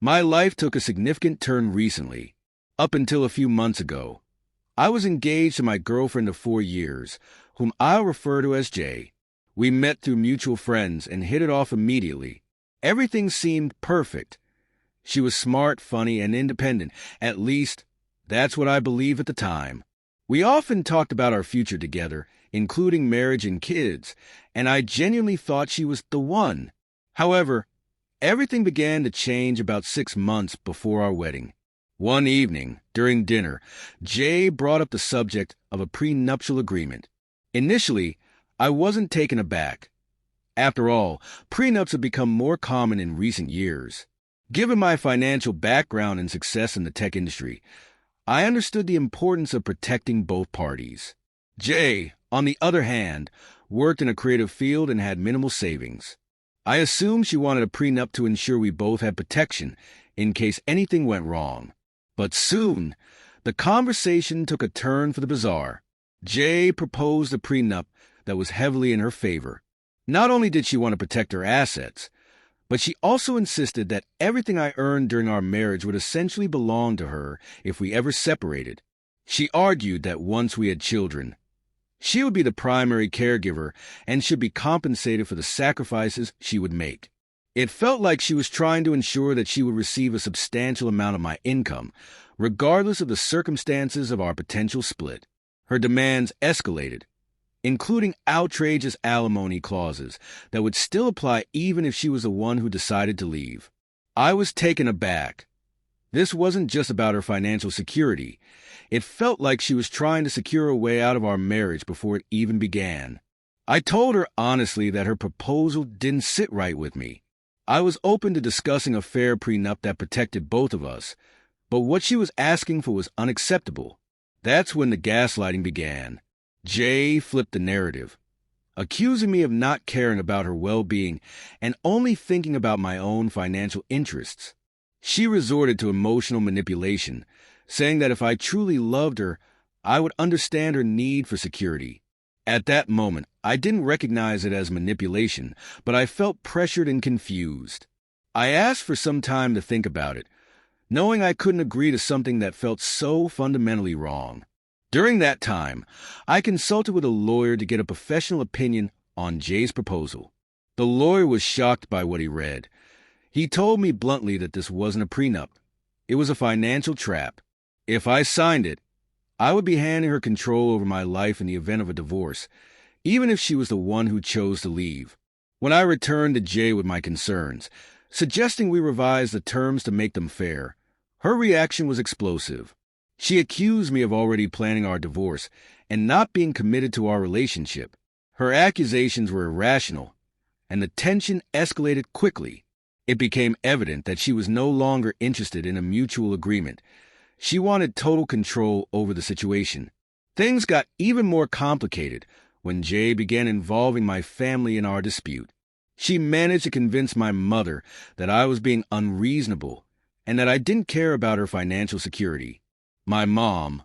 My life took a significant turn recently. Up until a few months ago, I was engaged to my girlfriend of 4 years, whom I'll refer to as Jay. We met through mutual friends and hit it off immediately. Everything seemed perfect. She was smart, funny, and independent. At least, that's what I believed at the time. We often talked about our future together, including marriage and kids, and I genuinely thought she was the one. However, everything began to change about 6 months before our wedding. One evening, during dinner, Jay brought up the subject of a prenuptial agreement. Initially, I wasn't taken aback. After all, prenups have become more common in recent years. Given my financial background and success in the tech industry, I understood the importance of protecting both parties. Jay, on the other hand, worked in a creative field and had minimal savings. I assumed she wanted a prenup to ensure we both had protection in case anything went wrong. But soon, the conversation took a turn for the bizarre. Jay proposed a prenup that was heavily in her favor. Not only did she want to protect her assets, but she also insisted that everything I earned during our marriage would essentially belong to her if we ever separated. She argued that once we had children, she would be the primary caregiver and should be compensated for the sacrifices she would make. It felt like she was trying to ensure that she would receive a substantial amount of my income, regardless of the circumstances of our potential split. Her demands escalated, including outrageous alimony clauses that would still apply even if she was the one who decided to leave. I was taken aback. This wasn't just about her financial security. It felt like she was trying to secure a way out of our marriage before it even began. I told her honestly that her proposal didn't sit right with me. I was open to discussing a fair prenup that protected both of us, but what she was asking for was unacceptable. That's when the gaslighting began. Jay flipped the narrative, accusing me of not caring about her well-being and only thinking about my own financial interests. She resorted to emotional manipulation, saying that if I truly loved her, I would understand her need for security. At that moment, I didn't recognize it as manipulation, but I felt pressured and confused. I asked for some time to think about it, knowing I couldn't agree to something that felt so fundamentally wrong. During that time, I consulted with a lawyer to get a professional opinion on Jay's proposal. The lawyer was shocked by what he read. He told me bluntly that this wasn't a prenup. It was a financial trap. If I signed it, I would be handing her control over my life in the event of a divorce, even if she was the one who chose to leave. When I returned to Jay with my concerns, suggesting we revise the terms to make them fair, her reaction was explosive. She accused me of already planning our divorce and not being committed to our relationship. Her accusations were irrational, and the tension escalated quickly. It became evident that she was no longer interested in a mutual agreement. She wanted total control over the situation. Things got even more complicated when Jay began involving my family in our dispute. She managed to convince my mother that I was being unreasonable and that I didn't care about her financial security. My mom,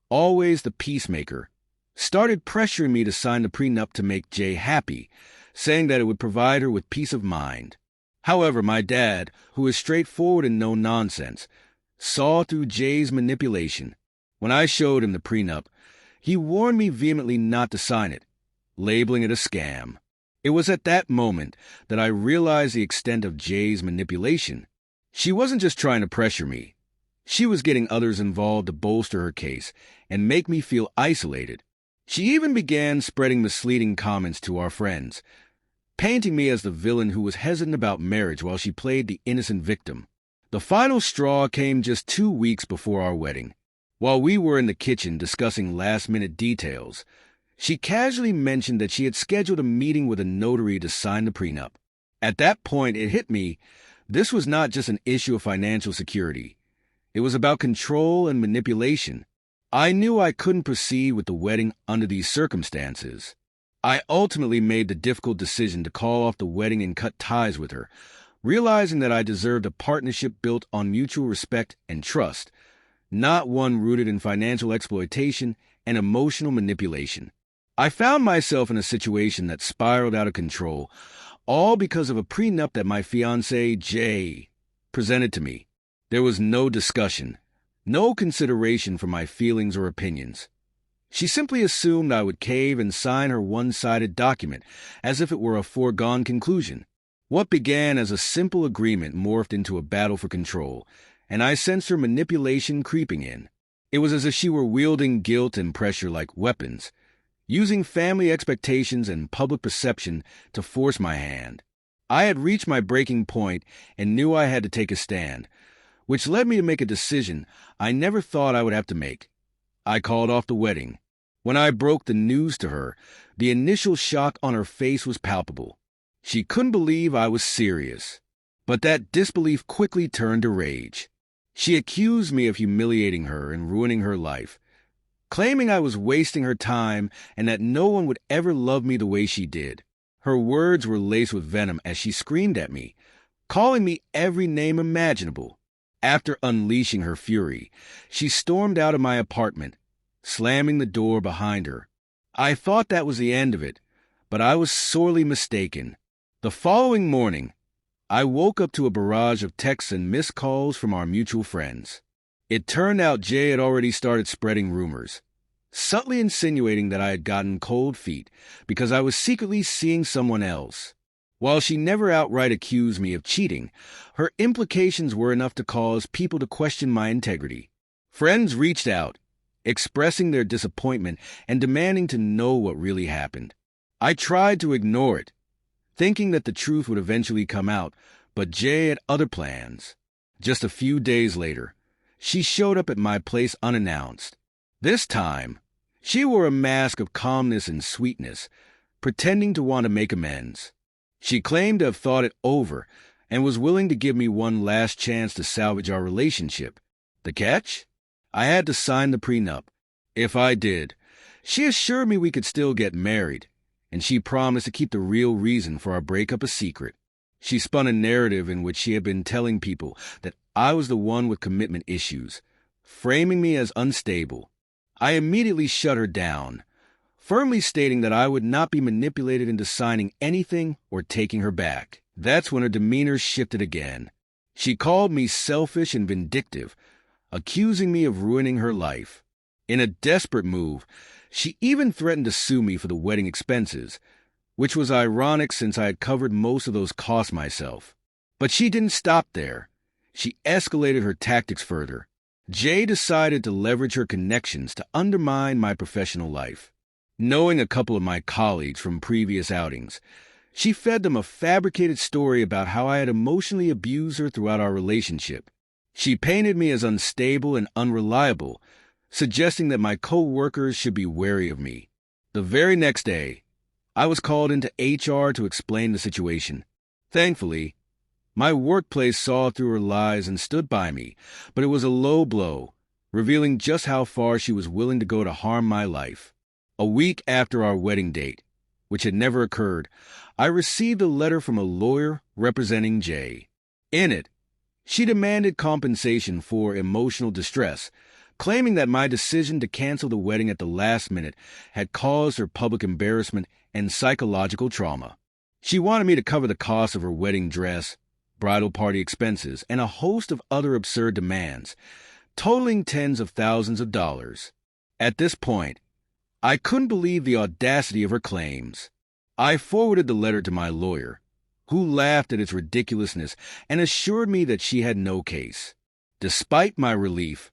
always the peacemaker, started pressuring me to sign the prenup to make Jay happy, saying that it would provide her with peace of mind. However, my dad, who is straightforward and no nonsense, saw through Jay's manipulation. When I showed him the prenup, he warned me vehemently not to sign it, labeling it a scam. It was at that moment that I realized the extent of Jay's manipulation. She wasn't just trying to pressure me. She was getting others involved to bolster her case and make me feel isolated. She even began spreading misleading comments to our friends, painting me as the villain who was hesitant about marriage while she played the innocent victim. The final straw came just 2 weeks before our wedding. While we were in the kitchen discussing last-minute details, she casually mentioned that she had scheduled a meeting with a notary to sign the prenup. At that point, it hit me, this was not just an issue of financial security. It was about control and manipulation. I knew I couldn't proceed with the wedding under these circumstances. I ultimately made the difficult decision to call off the wedding and cut ties with her, realizing that I deserved a partnership built on mutual respect and trust, not one rooted in financial exploitation and emotional manipulation. I found myself in a situation that spiraled out of control, all because of a prenup that my fiancé, Jay, presented to me. There was no discussion, no consideration for my feelings or opinions. She simply assumed I would cave and sign her one-sided document, as if it were a foregone conclusion. What began as a simple agreement morphed into a battle for control, and I sensed her manipulation creeping in. It was as if she were wielding guilt and pressure like weapons, using family expectations and public perception to force my hand. I had reached my breaking point and knew I had to take a stand, which led me to make a decision I never thought I would have to make. I called off the wedding. When I broke the news to her, the initial shock on her face was palpable. She couldn't believe I was serious. But that disbelief quickly turned to rage. She accused me of humiliating her and ruining her life, claiming I was wasting her time and that no one would ever love me the way she did. Her words were laced with venom as she screamed at me, calling me every name imaginable. After unleashing her fury, she stormed out of my apartment, slamming the door behind her. I thought that was the end of it, but I was sorely mistaken. The following morning, I woke up to a barrage of texts and missed calls from our mutual friends. It turned out Jay had already started spreading rumors, subtly insinuating that I had gotten cold feet because I was secretly seeing someone else. While she never outright accused me of cheating, her implications were enough to cause people to question my integrity. Friends reached out, expressing their disappointment and demanding to know what really happened. I tried to ignore it, thinking that the truth would eventually come out, but Jay had other plans. Just a few days later, she showed up at my place unannounced. This time, she wore a mask of calmness and sweetness, pretending to want to make amends. She claimed to have thought it over and was willing to give me one last chance to salvage our relationship. The catch? I had to sign the prenup. If I did, she assured me we could still get married, and she promised to keep the real reason for our breakup a secret. She spun a narrative in which she had been telling people that I was the one with commitment issues, framing me as unstable. I immediately shut her down, firmly stating that I would not be manipulated into signing anything or taking her back. That's when her demeanor shifted again. She called me selfish and vindictive, accusing me of ruining her life. In a desperate move, she even threatened to sue me for the wedding expenses, which was ironic since I had covered most of those costs myself. But she didn't stop there. She escalated her tactics further. Jay decided to leverage her connections to undermine my professional life. Knowing a couple of my colleagues from previous outings, she fed them a fabricated story about how I had emotionally abused her throughout our relationship. She painted me as unstable and unreliable, suggesting that my co-workers should be wary of me. The very next day, I was called into HR to explain the situation. Thankfully, my workplace saw through her lies and stood by me, but it was a low blow, revealing just how far she was willing to go to harm my life. A week after our wedding date, which had never occurred, I received a letter from a lawyer representing Jay. In it, she demanded compensation for emotional distress, claiming that my decision to cancel the wedding at the last minute had caused her public embarrassment and psychological trauma. She wanted me to cover the cost of her wedding dress, bridal party expenses, and a host of other absurd demands, totaling tens of thousands of dollars. At this point, I couldn't believe the audacity of her claims. I forwarded the letter to my lawyer, who laughed at its ridiculousness and assured me that she had no case. Despite my relief,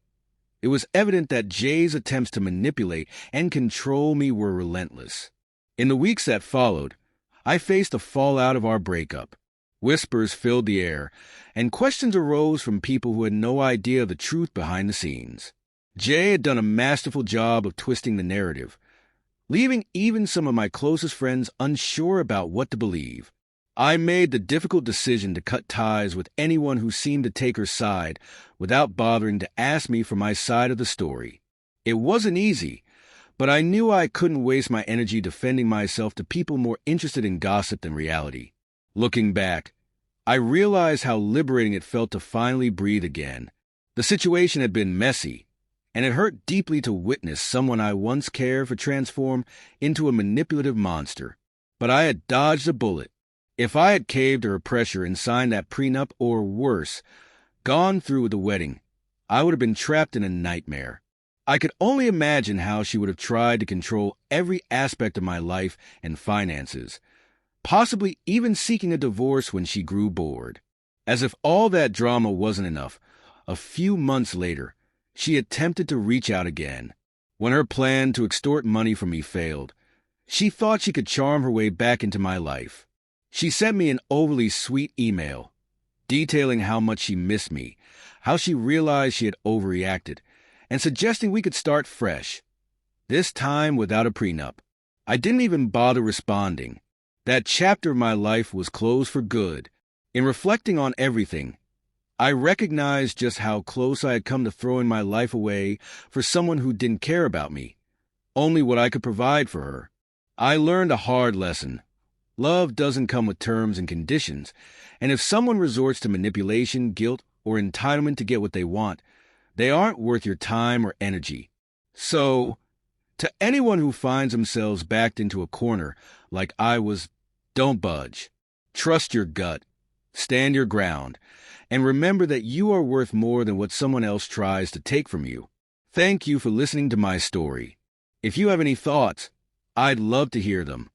it was evident that Jay's attempts to manipulate and control me were relentless. In the weeks that followed, I faced the fallout of our breakup. Whispers filled the air, and questions arose from people who had no idea the truth behind the scenes. Jay had done a masterful job of twisting the narrative, leaving even some of my closest friends unsure about what to believe. I made the difficult decision to cut ties with anyone who seemed to take her side without bothering to ask me for my side of the story. It wasn't easy, but I knew I couldn't waste my energy defending myself to people more interested in gossip than reality. Looking back, I realized how liberating it felt to finally breathe again. The situation had been messy, and it hurt deeply to witness someone I once cared for transform into a manipulative monster. But I had dodged a bullet. If I had caved to her pressure and signed that prenup, or worse, gone through with the wedding, I would have been trapped in a nightmare. I could only imagine how she would have tried to control every aspect of my life and finances, possibly even seeking a divorce when she grew bored. As if all that drama wasn't enough, a few months later, she attempted to reach out again. When her plan to extort money from me failed, she thought she could charm her way back into my life. She sent me an overly sweet email, detailing how much she missed me, how she realized she had overreacted, and suggesting we could start fresh, this time without a prenup. I didn't even bother responding. That chapter of my life was closed for good. In reflecting on everything, I recognized just how close I had come to throwing my life away for someone who didn't care about me, only what I could provide for her. I learned a hard lesson. Love doesn't come with terms and conditions, and if someone resorts to manipulation, guilt, or entitlement to get what they want, they aren't worth your time or energy. So, to anyone who finds themselves backed into a corner like I was, don't budge. Trust your gut. Stand your ground. And remember that you are worth more than what someone else tries to take from you. Thank you for listening to my story. If you have any thoughts, I'd love to hear them.